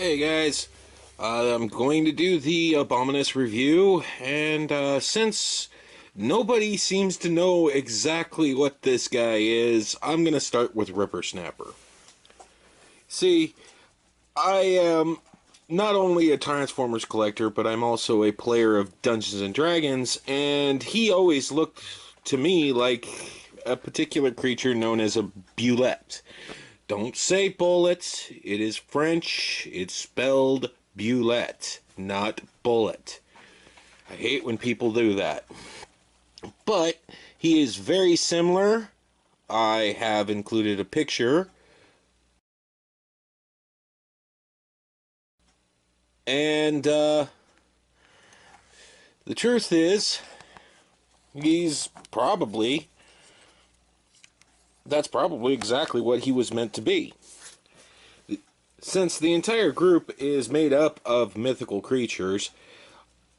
Hey guys, I'm going to do the Abominus review, and since nobody seems to know exactly what this guy is, I'm going to start with Rippersnapper. See, I am not only a Transformers collector, but I'm also a player of Dungeons and Dragons, and he always looked to me like a particular creature known as a Bulette. Don't say bullet. It is French. It's spelled Bulette, not bullet. I hate when people do that. But he is very similar. I have included a picture. And the truth is, that's probably exactly what he was meant to be. Since the entire group is made up of mythical creatures,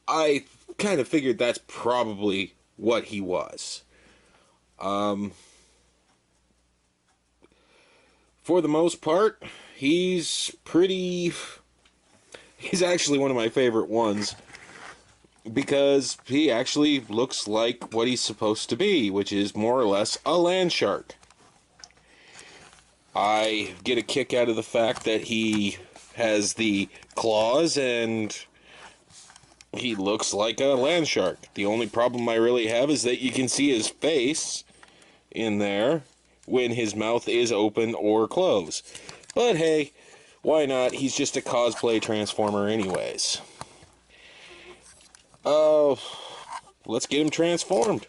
I kind of figured that's probably what he was. For the most part, he's actually one of my favorite ones, because he actually looks like what he's supposed to be, which is more or less a land shark. I get a kick out of the fact that he has the claws and he looks like a land shark. The only problem I really have is that you can see his face in there when his mouth is open or closed. But hey, why not? He's just a cosplay Transformer anyways. Let's get him transformed.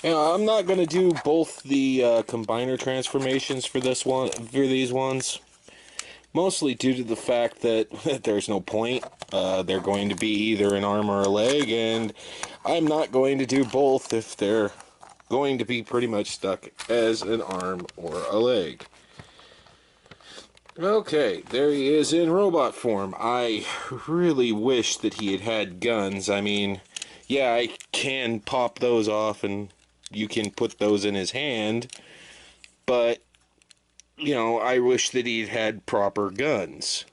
I'm not going to do both the combiner transformations for these ones, mostly due to the fact that there's no point. They're going to be either an arm or a leg, and I'm not going to do both if they're going to be pretty much stuck as an arm or a leg. Okay, there he is in robot form. I really wish that he had had guns. I mean, yeah, I can pop those off and you can put those in his hand, but, you know, I wish that he'd had proper guns.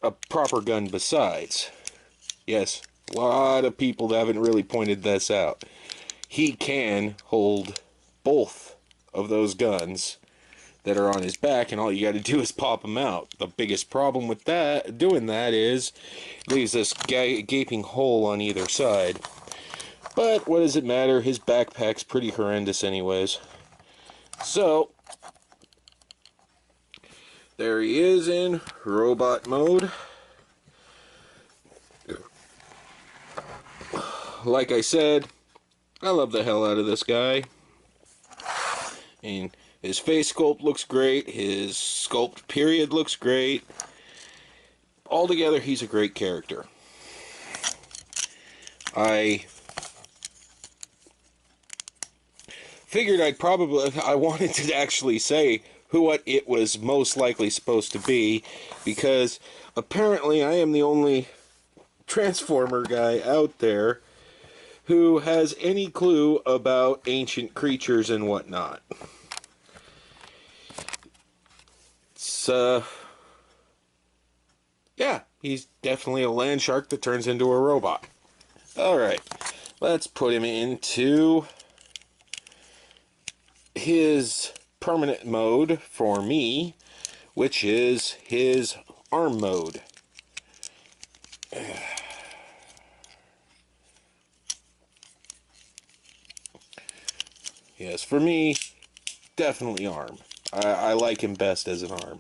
A proper gun besides. Yes, a lot of people haven't really pointed this out. He can hold both of those guns that are on his back, and all you got to do is pop them out. The biggest problem with doing that is it leaves this gaping hole on either side. But what does it matter? His backpack's pretty horrendous anyways. So there he is in robot mode. Like I said, I love the hell out of this guy. And his face sculpt looks great. His sculpt period looks great. Altogether, he's a great character. I figured I wanted to actually say what it was most likely supposed to be, because apparently I am the only Transformer guy out there who has any clue about ancient creatures and whatnot. Yeah, he's definitely a land shark that turns into a robot. Alright, let's put him into his permanent mode for me, which is his arm mode. Yes, for me, definitely arm. I like him best as an arm.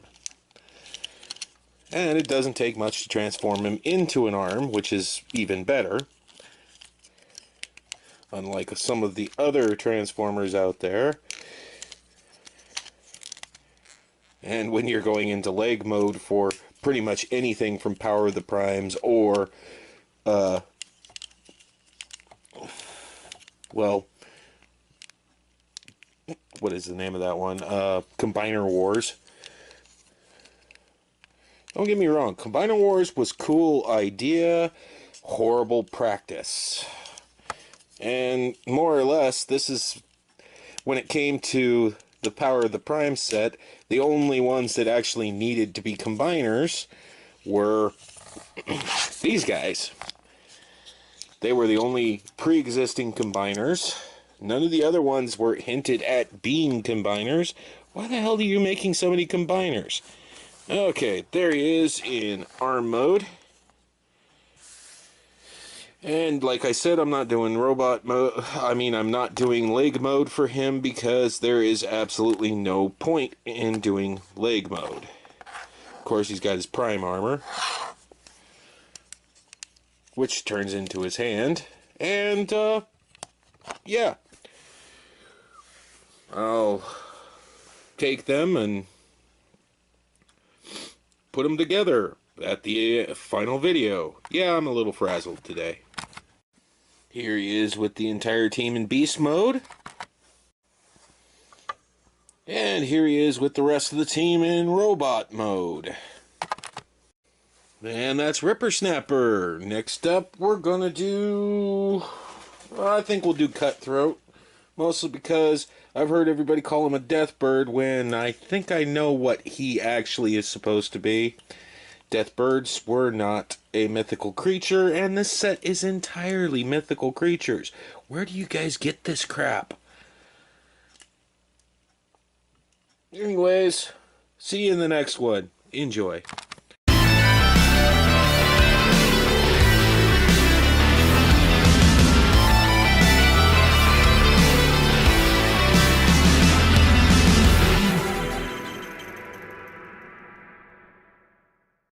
And it doesn't take much to transform him into an arm, which is even better. Unlike some of the other Transformers out there. And when you're going into leg mode for pretty much anything from Power of the Primes or well, what is the name of that one? Combiner Wars. Don't get me wrong, Combiner Wars was cool idea, horrible practice. And more or less, this is, when it came to the Power of the Prime set, the only ones that actually needed to be combiners were these guys. They were the only pre-existing combiners. None of the other ones were hinted at being combiners. Why the hell are you making so many combiners? Okay, there he is in arm mode. And like I said, I'm not doing robot mode. I'm not doing leg mode for him because there is absolutely no point in doing leg mode. Of course, he's got his prime armor, which turns into his hand. And, yeah. I'll take them and put them together at the final video. Yeah, I'm a little frazzled today. Here he is with the entire team in beast mode. And here he is with the rest of the team in robot mode. And that's Rippersnapper. Next up, we're gonna do... I think we'll do Cutthroat. Mostly because I've heard everybody call him a Deathbird when I think I know what he actually is supposed to be. Deathbirds were not a mythical creature, and this set is entirely mythical creatures. Where do you guys get this crap? Anyways, see you in the next one. Enjoy.